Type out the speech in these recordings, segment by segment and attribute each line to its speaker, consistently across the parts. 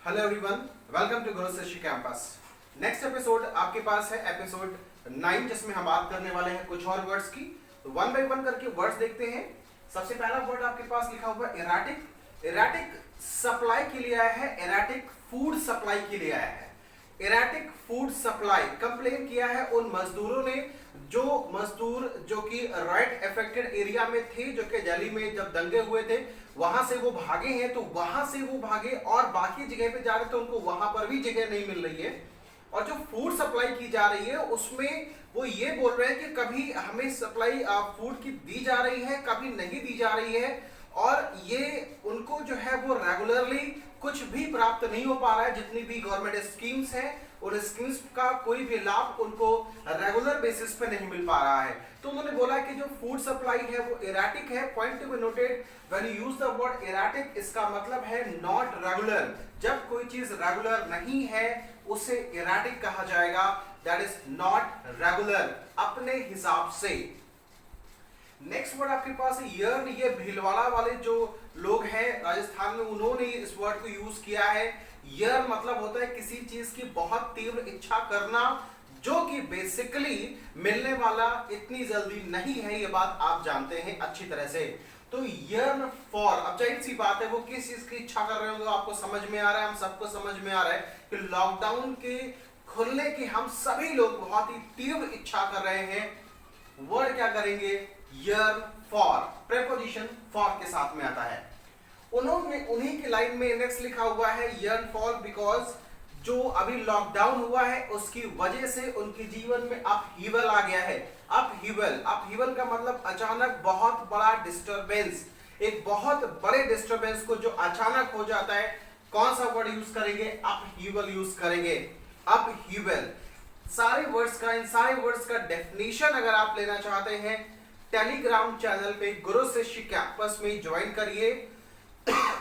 Speaker 1: Hello everyone, welcome to गुरु शिष्य campus. Next episode आपके पास है एपिसोड 9, जिसमें हम बात करने वाले हैं कुछ और वर्ड्स की। तो वन बाय वन करके वर्ड्स देखते हैं। सबसे पहला वर्ड आपके पास लिखा हुआ है एराटिक। एराटिक सप्लाई के लिए आया है, एराटिक फूड सप्लाई के लिए आया है। एराटिक फूड सप्लाई कंप्लेन किया है उन मजदूरों ने, जो मजदूर जो कि राइट अफेक्टेड एरिया में थे, जो कि दिल्ली में जब दंगे हुए थे वहां से वो भागे हैं। तो वहां से वो भागे और बाकी जगह पे जा रहे थे, उनको वहां पर भी जगह नहीं मिल रही है। और जो फूड सप्लाई की जा रही है उसमें वो ये बोल रहे हैं कि कभी हमें सप्लाई फूड की दी जा रही है, कभी नहीं दी जा रही है, और ये उनको जो है वो रेगुलरली कुछ भी प्राप्त नहीं हो पा रहा है। जितनी भी गवर्नमेंट स्कीम्स हैं उन स्कीम्स का कोई भी लाभ उनको रेगुलर बेसिस पे नहीं मिल पा रहा है। तो उन्होंने बोला कि जो फूड सप्लाई है वो एराटिक है। Point to be noted, when you use the word erratic, इसका मतलब है नॉट रेगुलर। जब कोई चीज रेगुलर नहीं है उसे एराटिक कहा जाएगा, दैट इज नॉट रेगुलर, अपने हिसाब से। नेक्स्ट वर्ड आपके पास है यर्न। ये भीलवाड़ा वाले जो लोग हैं राजस्थान में, उन्होंने इस वर्ड को यूज किया है। यर्न मतलब होता है किसी चीज की बहुत तीव्र इच्छा करना, जो कि बेसिकली मिलने वाला इतनी जल्दी नहीं है। ये बात आप जानते हैं अच्छी तरह से। तो यर्न फॉर, अब जाहिर सी बात है वो किस चीज की इच्छा कर रहे होंगे, आपको समझ में आ रहा है, हम सबको समझ में आ रहा है कि लॉकडाउन के खुलने की हम सभी लोग बहुत ही तीव्र इच्छा कर रहे हैं। वर्ड क्या करेंगे? yearn for, preposition for के साथ में आता है। उन्होंने उन्हीं की लाइन में नेक्स्ट लिखा हुआ है yearn for because जो अभी लॉकडाउन हुआ है उसकी वजह से उनके जीवन में अपहीवल आ गया है। अपहीवल का मतलब अचानक बहुत बड़ा डिस्टरबेंस, एक बहुत बड़े डिस्टरबेंस को जो अचानक हो जाता है, कौन सा वर्ड यूज करेंगे? अपहीवल यूज करेंगे। अपहीवल। इन सारे वर्ड्स का डेफिनेशन अगर आप लेना चाहते हैं, टेलीग्राम चैनल पे गुरु शिष्य कैंपस में ज्वाइन करिए।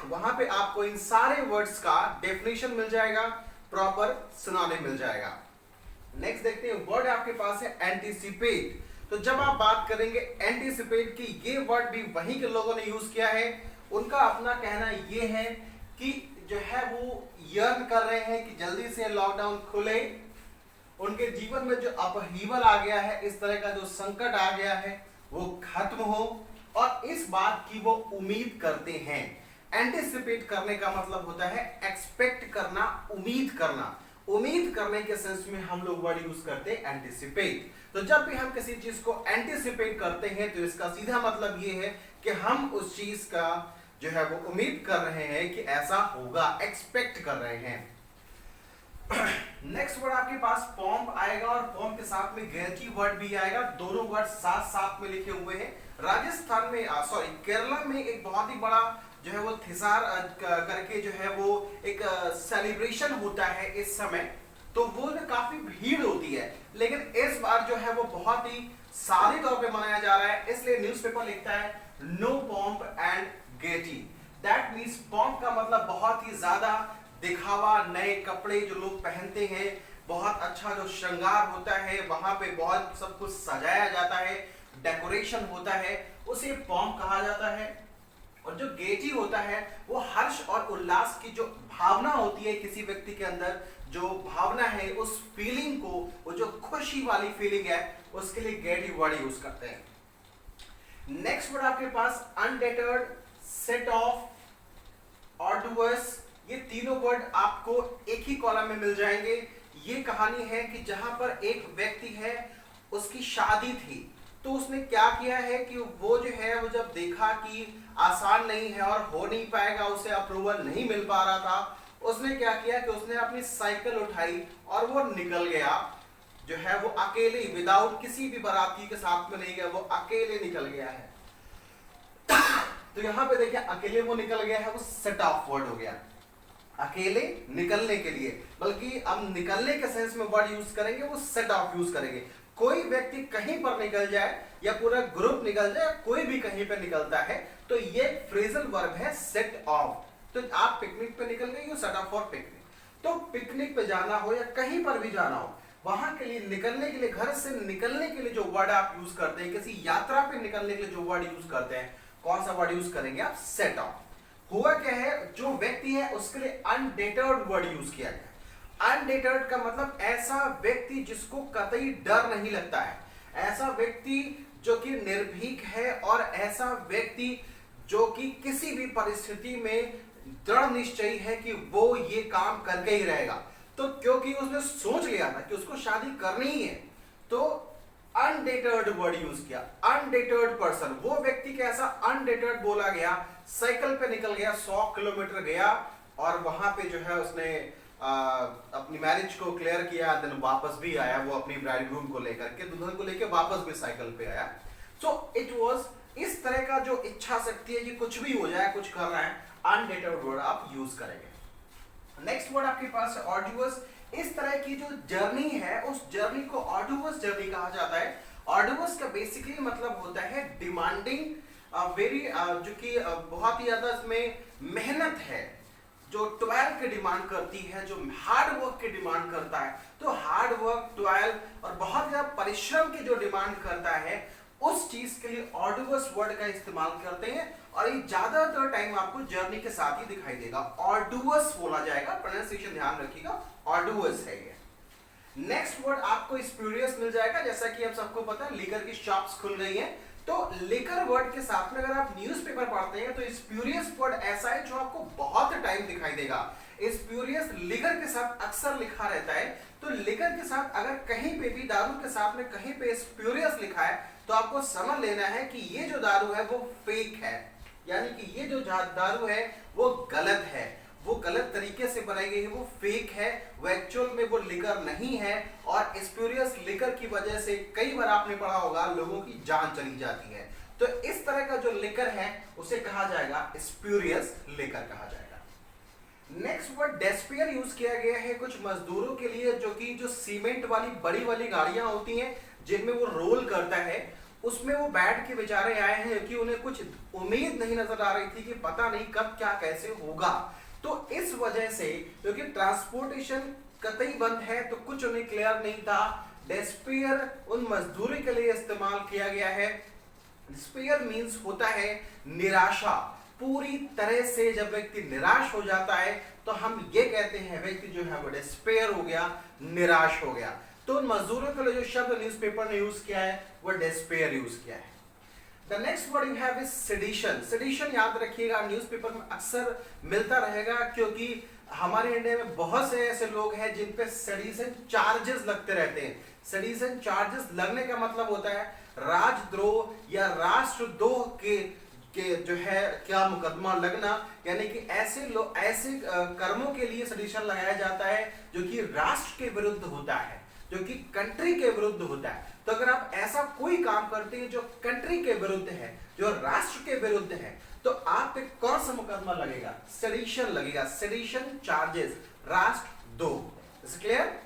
Speaker 1: वहां पे आपको इन सारे वर्ड्स का डेफिनेशन मिल जाएगा, प्रॉपर सिनोनिम मिल जाएगा। नेक्स्ट देखते हैं, वर्ड आपके पास है एंटीसिपेट। तो जब आप बात करेंगे एंटीसिपेट की, ये वर्ड भी वहीं के लोगों ने यूज किया है। उनका अपना कहना ये है कि जो है वो यर्न कर रहे हैं कि जल्दी से लॉकडाउन खुले, उनके जीवन में जो अपहीवल आ गया है, इस तरह का जो संकट आ गया है वो खत्म हो, और इस बात की वो उम्मीद करते हैं। एंटिसिपेट करने का मतलब होता है एक्सपेक्ट करना, उम्मीद करना। उम्मीद करने के सेंस में हम लोग वर्ड यूज करते हैं एंटिसिपेट। तो जब भी हम किसी चीज को एंटिसिपेट करते हैं तो इसका सीधा मतलब ये है कि हम उस चीज का जो है वो उम्मीद कर रहे हैं कि ऐसा होगा, एक्सपेक्ट कर रहे हैं। नेक्स्ट वर्ड आपके पास पॉम्प आएगा, और पॉम्प के साथ में गैची वर्ड भी आएगा। दोनों वर्ड साथ साथ में लिखे हुए हैं। राजस्थान में केरला में एक बहुत ही बड़ा जो है वो थिसार करके जो है वो एक सेलिब्रेशन होता है इस समय। तो वो काफी भीड़ होती है, लेकिन इस बार जो है वो बहुत ही सादे तौर पे मनाया जा रहा है। इसलिए न्यूज़पेपर लिखता है no pomp and gaiety. That means pomp का मतलब बहुत ही ज्यादा दिखावा, नए कपड़े जो लोग पहनते हैं, बहुत अच्छा जो श्रृंगार होता है, वहां पे बहुत सब कुछ सजाया जाता है, डेकोरेशन होता है, उसे पॉम्प कहा जाता है। और जो गेटी होता है वो हर्ष और उल्लास की जो भावना होती है किसी व्यक्ति के अंदर, जो भावना है, उस फीलिंग को, वो जो खुशी वाली फीलिंग है, उसके लिए गेटी वर्ड यूज करते हैं। नेक्स्ट वर्ड आपके पास अनडेटर्ड, सेट ऑफ, ऑर्डवर्स। ये तीनों वर्ड आपको एक ही कॉलम में मिल जाएंगे। ये कहानी है कि जहां पर एक व्यक्ति है, उसकी शादी थी, तो उसने क्या किया है कि वो जो है वो जब देखा कि आसान नहीं है और हो नहीं पाएगा, उसे अप्रूवल नहीं मिल पा रहा था, उसने क्या किया कि उसने अपनी साइकिल उठाई और वो निकल गया। जो है वो अकेले, विदाउट किसी भी बाराती के साथ में नहीं गया, वो अकेले निकल गया है। तो यहां पे देखिए अकेले वो निकल गया है, वो सेट ऑफ वर्ड हो गया, अकेले निकलने के लिए। बल्कि अब निकलने के सेंस में वर्ड यूज करेंगे वो सेट ऑफ यूज करेंगे। कोई व्यक्ति कहीं पर निकल जाए या पूरा ग्रुप निकल जाए, कोई भी कहीं पर निकलता है, तो ये फ्रेजल वर्ब है सेट ऑफ। तो आप पिकनिक पे निकल गए, you set of for picnic. तो पिकनिक पे जाना हो या कहीं पर भी जाना हो, वहां के लिए निकलने के लिए, घर से निकलने के लिए जो वर्ड आप यूज करते हैं, किसी यात्रा पे निकलने के लिए जो वर्ड यूज करते हैं, कौन सा वर्ड यूज करेंगे आप? Set of. हुआ क्या है, जो व्यक्ति है उसके लिए अनडेटर्ड वर्ड यूज किया गया। अनडेटर्ड का मतलब ऐसा व्यक्ति जिसको कतई डर नहीं लगता है, ऐसा व्यक्ति जो कि निर्भीक है, और ऐसा व्यक्ति जो कि किसी भी परिस्थिति में दृढ़ निश्चयी है कि वो ये काम करके ही रहेगा। तो क्योंकि उसने सोच लिया था कि उसको शादी करनी ही है, तो अनडेटर्ड वर्ड यूज किया। अनडेटर्ड पर्सन, वो व्यक्ति कैसा अनडेटर्ड बोला गया, साइकिल पे निकल गया, 100 किलोमीटर गया और वहां पे जो है उसने अपनी मैरिज को क्लियर किया, देन वापस भी आया, वो अपनी ब्राइडग्रूम को लेकर के, दुल्हन को लेकर वापस भी साइकिल पे आया। सो इट वाज इस तरह का जो इच्छा शक्ति है कि कुछ भी हो जाए, कुछ कर रहा है, अनडेटर्ड वर्ड आप यूज करेंगे। नेक्स्ट वर्ड आपके पास है ऑर्डुअस। इस तरह की जो जर्नी है, उस जर्नी को ऑर्डुअस जर्नी कहा जाता है। ऑर्डुअस का बेसिकली मतलब होता है डिमांडिंग, वेरी जो कि बहुत ही ज्यादा इसमें मेहनत है, जो टॉयल की डिमांड करती है, जो हार्ड वर्क की डिमांड करता है। तो हार्ड वर्क, टॉयल और बहुत ज्यादा परिश्रम की जो डिमांड करता है, उस चीज के लिए ऑर्डुअस वर्ड का इस्तेमाल करते हैं। और ये ज्यादातर टाइम आपको जर्नी के साथ ही दिखाई देगा, ऑर्डुअस बोला जाएगा, प्रोनाउंसिएशन ध्यान रखिएगा, ऑर्डुअस है ये। नेक्स्ट वर्ड आपको स्प्यूरियस मिल जाएगा। जैसा कि आप सबको पता है लिकर की शॉप्स खुल गई हैं, तो लिकर वर्ड के साथ में अगर आप न्यूज़पेपर पढ़ते हैं तो स्प्यूरियस वर्ड ऐसा है जो आपको बहुत टाइम दिखाई देगा। स्प्यूरियस लिकर के साथ अक्सर लिखा रहता है, तो लिकर के साथ अगर कहीं पे भी दारू के साथ में कहीं पे स्प्यूरियस लिखा है, तो आपको समझ लेना है कि ये जो दारू है वो फेक है, यानी कि ये जो दारू है वो गलत है, वो गलत तरीके से बनाई गई है, वो फेक है, वो एक्चुअल में वो लिकर नहीं है। और स्प्यूरियस लिकर की वजह से कई बार आपने पढ़ा होगा लोगों की जान चली जाती है। तो इस तरह का जो लिकर है उसे कहा जाएगा स्प्यूरियस लिकर कहा जाएगा। नेक्स्ट वर्ड डेस्पेयर यूज किया गया है कुछ मजदूरों के लिए, जो कि जो सीमेंट वाली बड़ी वाली गाड़ियां होती हैं जिनमें वो रोल करता है, उसमें वो बैठ के बेचारे आए हैं क्योंकि उन्हें कुछ उम्मीद नहीं नजर आ रही थी कि पता नहीं कब क्या कैसे होगा। तो इस वजह से क्योंकि ट्रांसपोर्टेशन कतई बंद है, तो कुछ उन्हें क्लियर नहीं था, डेस्पेयर उन मजदूरी के लिए इस्तेमाल किया गया है। डिस्पेयर मींस होता है निराशा, पूरी तरह से जब व्यक्ति निराश हो जाता है तो हम ये कहते हैं व्यक्ति जो है वो डिस्पेयर हो गया, निराश हो गया। तो उन मजदूरों के लिए जो शब्द न्यूज़पेपर ने यूज किया है वो डिस्पेयर यूज किया है। The next word you have is sedition. Sedition याद रखिएगा, न्यूज़पेपर में अक्सर मिलता रहेगा, क्योंकि हमारे इंडिया में बहुत से ऐसे लोग हैं जिन पे सेडिशन चार्जेस लगते रहते हैं। सेडिशन चार्जेस लगने का मतलब होता है राजद्रोह या राष्ट्रद्रोह के जो है क्या मुकदमा लगना, यानी कि ऐसे लोग ऐसे कर्मों के लिए सेडिशन लगाया जाता है जो कि राष्ट्र के विरुद्ध होता है, जो कि कंट्री के विरुद्ध होता है। तो अगर आप ऐसा कोई काम करते हैं जो कंट्री के विरुद्ध है, जो राष्ट्र के विरुद्ध है, तो आप पे कौन सा मुकदमा लगेगा? सेडिशन लगेगा, सेडिशन चार्जेस, राष्ट्रद्रोह। Is clear?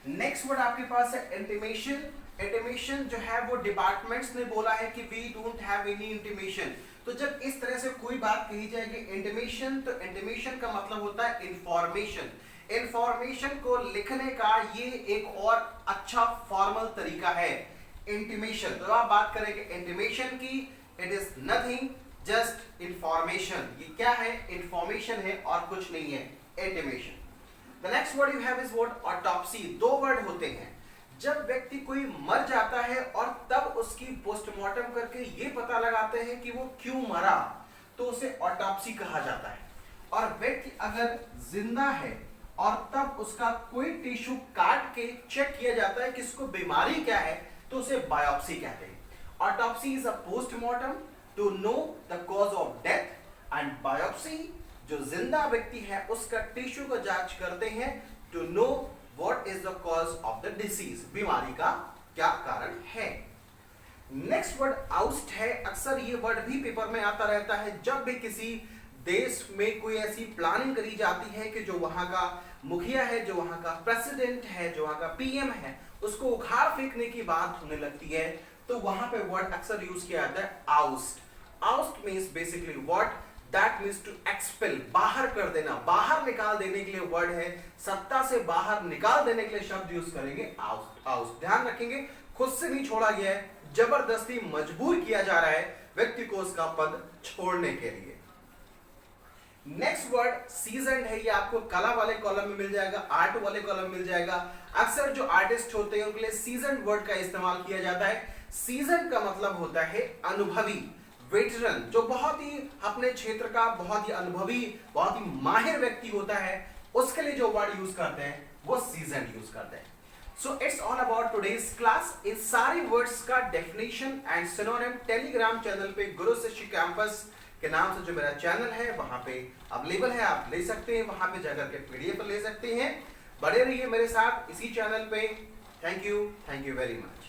Speaker 1: नेक्स्ट वर्ड आपके पास है इंटीमेशन। इंटीमेशन जो है वो डिपार्टमेंट्स ने बोला है कि we don't have any intimation. तो जब इस तरह से कोई बात कही जाएगी इंटीमेशन, तो इंटीमेशन का मतलब होता है इंफॉर्मेशन। इंफॉर्मेशन को लिखने का ये एक और अच्छा फॉर्मल तरीका है इंटीमेशन। तो आप बात करेंगे इंटीमेशन की, it is nothing just information. ये क्या है? इंफॉर्मेशन है और कुछ नहीं है, intimation. The next word you have is word autopsy. दो वर्ड होते हैं, जब व्यक्ति कोई मर जाता है और तब उसकी पोस्टमार्टम करके ये पता लगाते हैं कि वो क्यों मरा, तो उसे ऑटोप्सी कहा जाता है। और व्यक्ति अगर जिंदा है और तब उसका कोई टिश्यू काट के चेक किया जाता है कि इसको बीमारी क्या है, तो उसे बायोप्सी कहते हैं। Autopsy is a postmortem to know the cause of death, and biopsy जो जिंदा व्यक्ति है उसका टिश्यू को जांच करते हैं to know what is the cause of the disease, बीमारी का क्या कारण है। नेक्स्ट वर्ड आउस्ट है। अक्सर ये वर्ड भी पेपर में आता रहता है जब भी किसी देश में कोई ऐसी प्लानिंग करी जाती है कि जो वहां का मुखिया है, जो वहां का प्रेसिडेंट है, जो वहां का पीएम है, उसको उखाड़ फेंकने की बात होने लगती है, तो वहां पे वर्ड अक्सर यूज किया जाता है oust. Oust means basically what that means to expel, बाहर कर देना, बाहर निकाल देने के लिए वर्ड है। सत्ता से बाहर निकाल देने के लिए शब्द यूज करेंगे आउस्ट। आउस्ट ध्यान रखेंगे, खुद से नहीं छोड़ा गया है, जबरदस्ती मजबूर किया जा रहा है व्यक्ति को उसका पद छोड़ने के लिए। नेक्स्ट वर्ड सीजन्ड है, ये आपको कला वाले कॉलम में मिल जाएगा, आर्ट वाले कॉलम में मिल जाएगा। अक्सर जो आर्टिस्ट होते हैं उनके लिए सीजन्ड वर्ड का इस्तेमाल किया जाता है। सीजन का मतलब होता है अनुभवी, वेटरन, जो बहुत ही अपने क्षेत्र का बहुत ही अनुभवी, बहुत ही माहिर व्यक्ति होता है, उसके लिए जो वर्ड यूज करते हैं वो सीजन यूज करते हैं। So it's all about today's class. इन सारे वर्ड्स का definition and synonym Telegram channel पे गुरु शिष्य कैंपस के नाम से जो मेरा चैनल है वहां पे अवेलेबल है, आप ले सकते हैं, वहां पे जाकर के पीडीएफ ले सकते हैं। बने रहिए मेरे साथ इसी चैनल पे। Thank you very much.